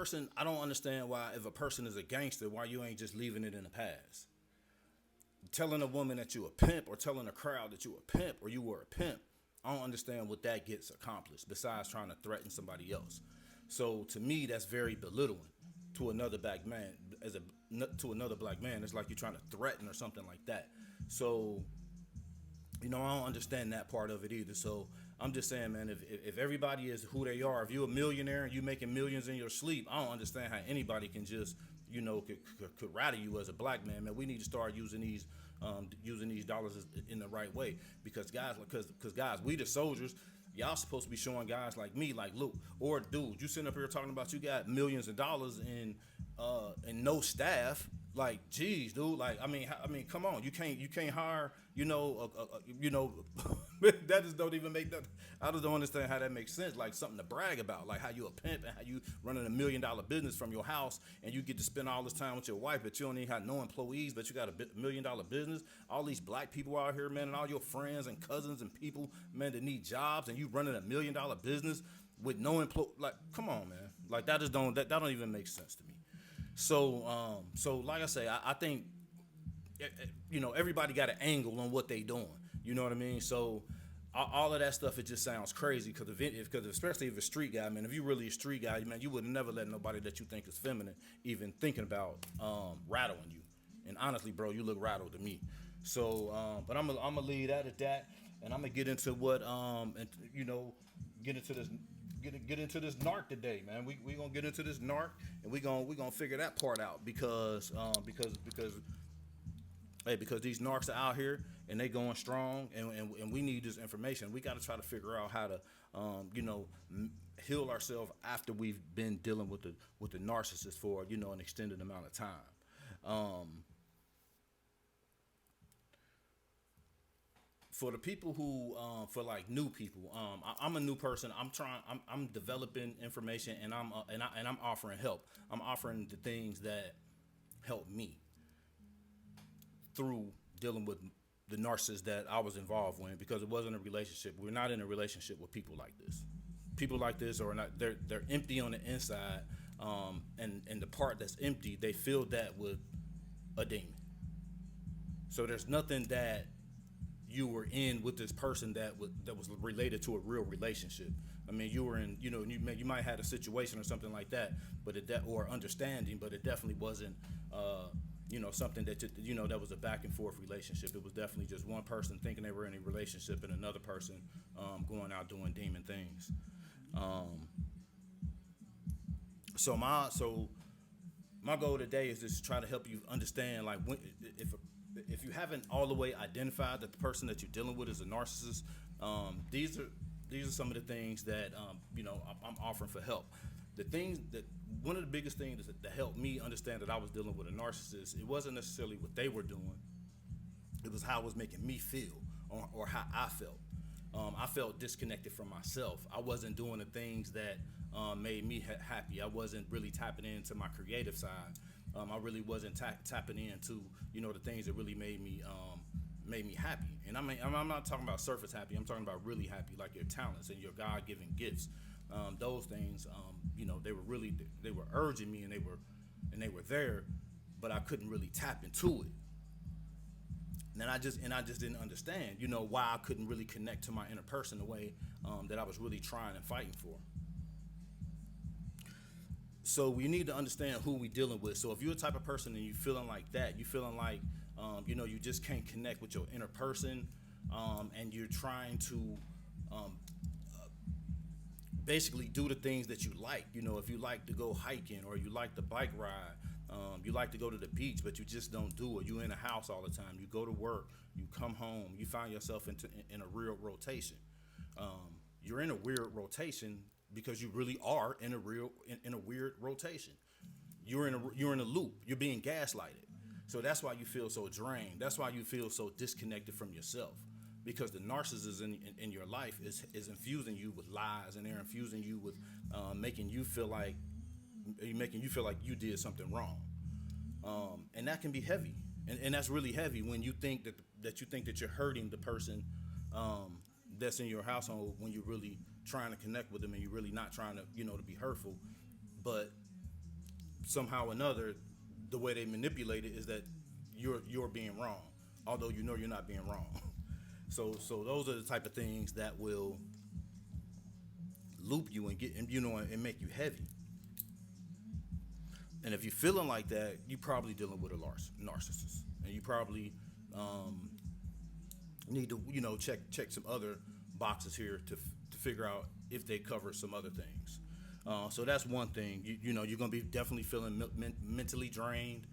person, I don't understand why if a person is a gangster, why you ain't just leaving it in the past. Telling a woman that you a pimp or telling a crowd that you a pimp or you were a pimp, I don't understand what that gets accomplished besides trying to threaten somebody else. So to me, that's very belittling to another black man. As a to another black man, it's like you're trying to threaten or something like that. So I don't understand that part of it either. So I'm just saying, man, if everybody is who they are, if you're a millionaire and you making millions in your sleep, I don't understand how anybody can just, could rattle you as a black man. Man, we need to start using these dollars in the right way because guys, we the soldiers. Y'all supposed to be showing guys like me, like Luke, or dude, you sitting up here talking about you got millions of dollars and no staff. Like, geez, dude. Like, I mean, come on. You can't hire. That just don't even make that. I just don't understand how that makes sense. Like something to brag about. Like how you a pimp and how you running $1 million business from your house and you get to spend all this time with your wife, but you don't even have no employees, but you got $1 million business. All these black people out here, man, and all your friends and cousins and people, man, that need jobs, and you running $1 million business with no employee. Like, come on, man. Like that don't even make sense to me. So like I say, I think everybody got an angle on what they doing. You know what I mean? So all of that stuff, it just sounds crazy because especially if a street guy, man, if you really a street guy, man, you would never let nobody that you think is feminine even thinking about rattling you. And honestly, bro, you look rattled to me. So, but I'm gonna leave that at that, and I'm gonna get into what and get into this get into this narc today, man. We gonna get into this narc, and we gonna figure that part out because hey, because these narcs are out here and they going strong, and we need this information. We got to try to figure out how to heal ourselves after we've been dealing with the narcissist for an extended amount of time. For the people who for like new people, I'm a new person. I'm developing information, and I'm offering help. I'm offering the things that help me through dealing with the narcissist that I was involved with, because it wasn't a relationship. We're not in a relationship with people like this. People like this are not. They're empty on the inside, and the part that's empty, they fill that with a demon. So there's nothing that you were in with this person that was related to a real relationship. I mean, you were in, you might have had a situation or something like that, but or understanding, but it definitely wasn't, something that was a back and forth relationship. It was definitely just one person thinking they were in a relationship and another person going out doing demon things. Um, so my goal today is just to try to help you understand, like, if you haven't all the way identified that the person that you're dealing with is a narcissist, these are some of the things that I'm offering for help. The things that One of the biggest things that helped me understand that I was dealing with a narcissist, it wasn't necessarily what they were doing, it was how it was making me feel, or how I felt. I felt disconnected from myself. I wasn't doing the things that made me happy. I wasn't really tapping into my creative side. I really wasn't tapping into the things that really made me happy. And I mean, I'm not talking about surface happy. I'm talking about really happy, like your talents and your God-given gifts. Those things, they were urging me, and they were there, but I couldn't really tap into it. And I just didn't understand, why I couldn't really connect to my inner person the way that I was really trying and fighting for. So we need to understand who we dealing with. So if you're a type of person and you feeling like that, you feeling like you just can't connect with your inner person, and you're trying to um, basically do the things that you like. If you like to go hiking, or you like to bike ride, you like to go to the beach, but you just don't do it. You in the house all the time. You go to work, you come home, you find yourself in a real rotation. You're in a weird rotation because you really are in a weird rotation. You're in a loop. You're being gaslighted. So that's why you feel so drained. That's why you feel so disconnected from yourself, because the narcissist in your life is infusing you with lies, and they're infusing you with making you feel like you did something wrong, and that can be heavy, and that's really heavy when you think that you're hurting the person that's in your household, when you're really trying to connect with them, and you're really not trying to to be hurtful, but somehow or another, the way they manipulate it is that you're being wrong, although you know you're not being wrong. So those are the type of things that will loop you and get and make you heavy. And if you're feeling like that, you probably dealing with a narcissist, and you probably need to check some other boxes here to figure out if they cover some other things. So that's one thing. You're gonna be definitely feeling mentally drained.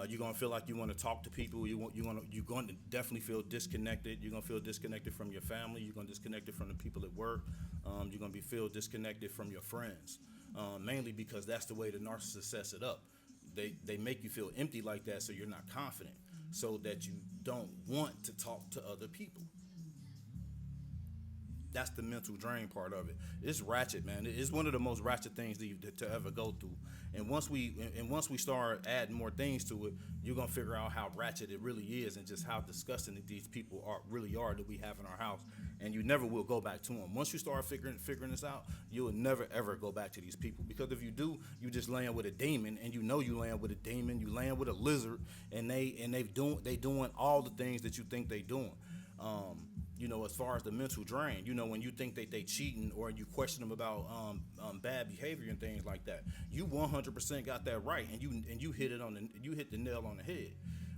You're gonna feel like you want to talk to people. You're going to definitely feel disconnected. You're gonna feel disconnected from your family. You're gonna disconnect from the people at work. You're gonna feel disconnected from your friends, mainly because that's the way the narcissist sets it up. They make you feel empty like that, so you're not confident, so that you don't want to talk to other people. That's the mental drain part of it. It's ratchet, man. It's one of the most ratchet things to ever go through. And once we start adding more things to it, you're gonna figure out how ratchet it really is, and just how disgusting these people really are that we have in our house. And you never will go back to them. Once you start figuring this out, you will never ever go back to these people, because if you do, you just land with a demon, and you land with a demon. You land with a lizard, and they doing all the things that you think they doing. As far as the mental drain, when you think that they cheating, or you question them about bad behavior and things like that, you 100% got that right, and you hit the nail on the head.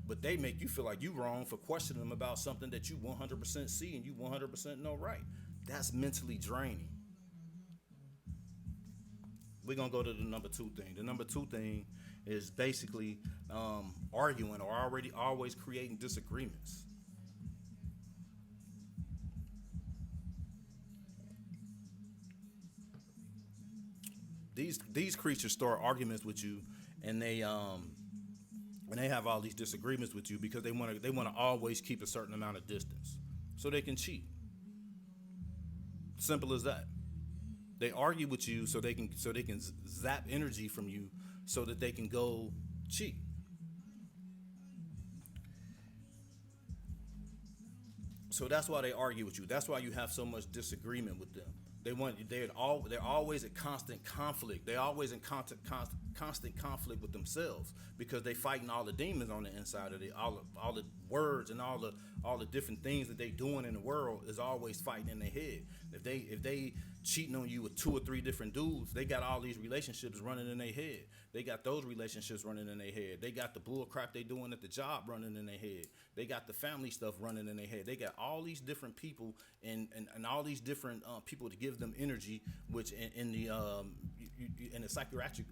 But they make you feel like you wrong for questioning them about something that you 100% see and you 100% know right. That's mentally draining. We're gonna go to the number two thing. The number two thing is basically arguing, or always creating disagreements. These creatures start arguments with you, and they have all these disagreements with you because they want to always keep a certain amount of distance, so they can cheat. Simple as that. They argue with you so they can zap energy from you, so that they can go cheat. So that's why they argue with you. That's why you have so much disagreement with them. They're always in constant conflict. They're always in constant conflict with themselves, because they fighting all the demons on the inside of it. All the words and all the different things that they doing in the world is always fighting in their head. If they cheating on you with two or three different dudes, they got all these relationships running in their head. They got those relationships running in their head. They got the bull crap they doing at the job running in their head. They got the family stuff running in their head. They got all these different people and all these different people to give them energy, which in the psychiatric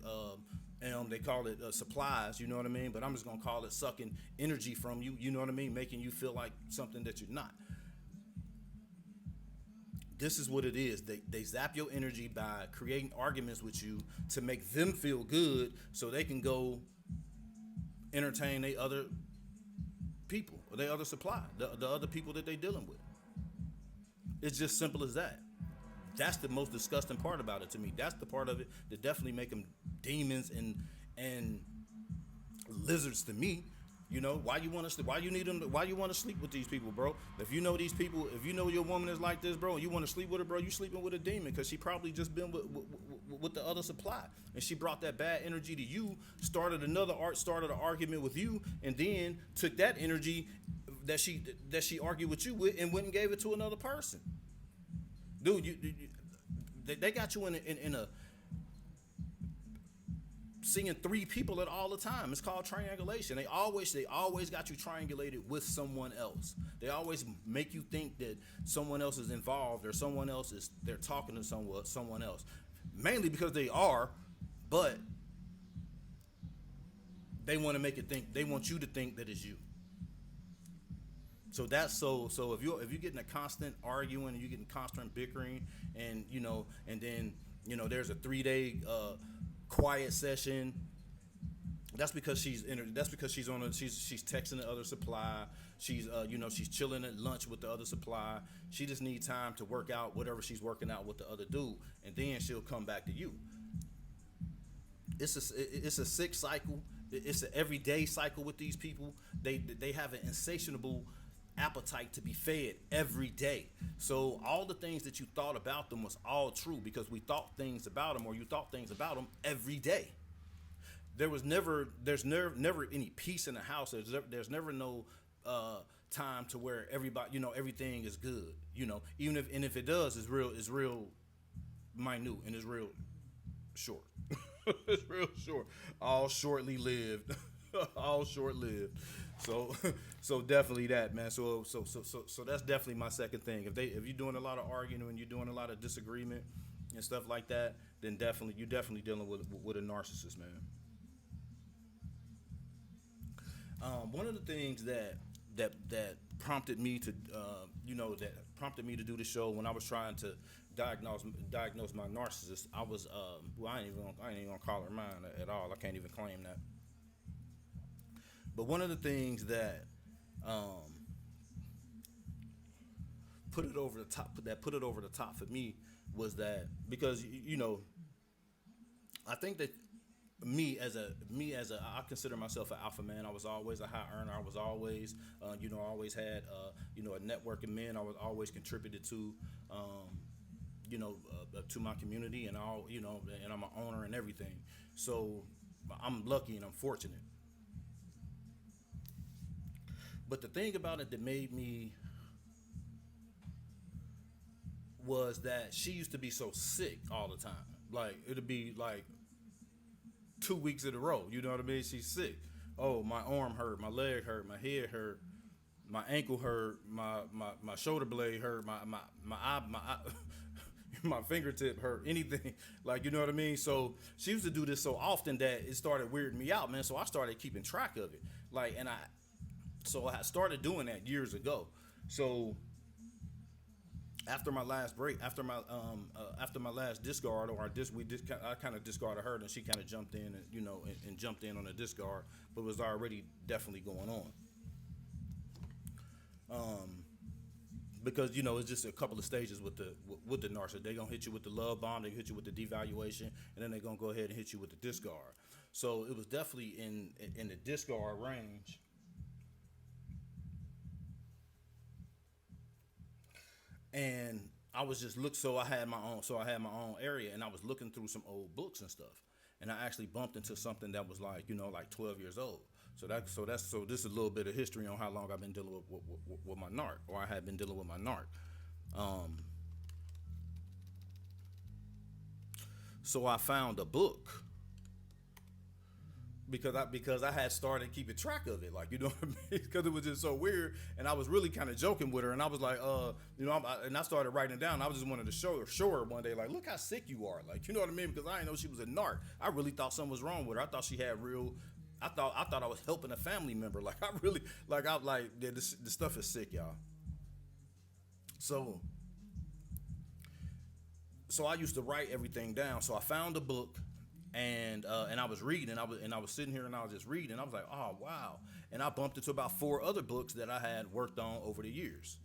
they call it supplies. You know what I mean? But I'm just gonna call it sucking energy from you. You know what I mean? Making you feel like something that you're not. This is what it is. They zap your energy by creating arguments with you to make them feel good, so they can go entertain their other people, or their other supply, the other people that they dealing with. It's just simple as that. That's the most disgusting part about it to me. That's the part of it that definitely make them demons and lizards to me. Why you want to? Why you need them? Why you want to sleep with these people, bro? If you know these people, if you know your woman is like this, bro, and you want to sleep with her, bro, you sleeping with a demon, because she probably just been with the other supply, and she brought that bad energy to you. Started an argument with you, and then took that energy that she argued with you with, and went and gave it to another person. Dude, they got you in a seeing three people at all the time. It's called triangulation. They always got you triangulated with someone else. They always make you think that someone else is involved, or they're talking to someone else. Mainly because they are, but they want you to think that it's you. So that's so if you're getting a constant arguing, and you're getting constant bickering, and then there's a 3-day quiet session. That's because she's texting the other supply. She's she's chilling at lunch with the other supply. She just needs time to work out whatever she's working out with the other dude, and then she'll come back to you. It's a sick cycle. It's an everyday cycle with these people. They have an insatiable appetite to be fed every day. So all the things that you thought about them was all true because we thought things about them, or you thought things about them every day. There's never any peace in the house. There's never no time to where everybody, everything is good. Even if it does, it's real minute and it's real short. It's real short. All shortly lived. All short lived. So so definitely that, man. So that's definitely my second thing. If you're doing a lot of arguing and you're doing a lot of disagreement and stuff like that, then you're definitely dealing with a narcissist, man. One of the things that prompted me to that prompted me to do the show when I was trying to diagnose my narcissist. I was well, I ain't even gonna call her mine at all. I can't even claim that. But one of the things that um, put it over the top for me was that because I think that me as a I consider myself an alpha man. I was always a high earner. I was always always had a network of men. I was always contributed um, to my community, and all and I'm an owner and everything. So I'm lucky and I'm fortunate. But the thing about it that made me was that she used to be so sick all the time. Like it'd be like 2 weeks in a row. You know what I mean? She's sick. Oh, my arm hurt, my leg hurt, my head hurt, my ankle hurt, my shoulder blade hurt, my eye, my fingertip hurt, anything. Like, you know what I mean? So she used to do this so often that it started weirding me out, man. So I started keeping track of it. Like, so I started doing that years ago. So after my last break, after my last discard, or I kind of discarded her, and she kind of jumped in and and jumped in on the discard, but was already definitely going on. Um, because it's just a couple of stages with the narcissist. They gonna hit you with the love bomb, they hit you with the devaluation, and then they gonna go ahead and hit you with the discard. So it was definitely in the discard range. And I was just look so I had my own area, and I was looking through some old books and stuff, and I actually bumped into something that was like like 12 years old. So this is a little bit of history on how long I've been dealing with my narc, or I had been dealing with my narc. Um, so I found a book because I had started keeping track of it, like what I mean, because it was just so weird, and I was really kind of joking with her, and I was like, and I started writing it down. I was just wanted to show her one day, like, look how sick you are, like, you know what I mean, because I didn't know she was a narc. I really thought something was wrong with her. I thought she had real. I thought I was helping a family member. Like I really, yeah, this stuff is sick, y'all. So so I used to write everything down. So I found a book, and I was reading, and I was sitting here and I was just reading. I was like, oh wow, and I bumped into about four other books that I had worked on over the years.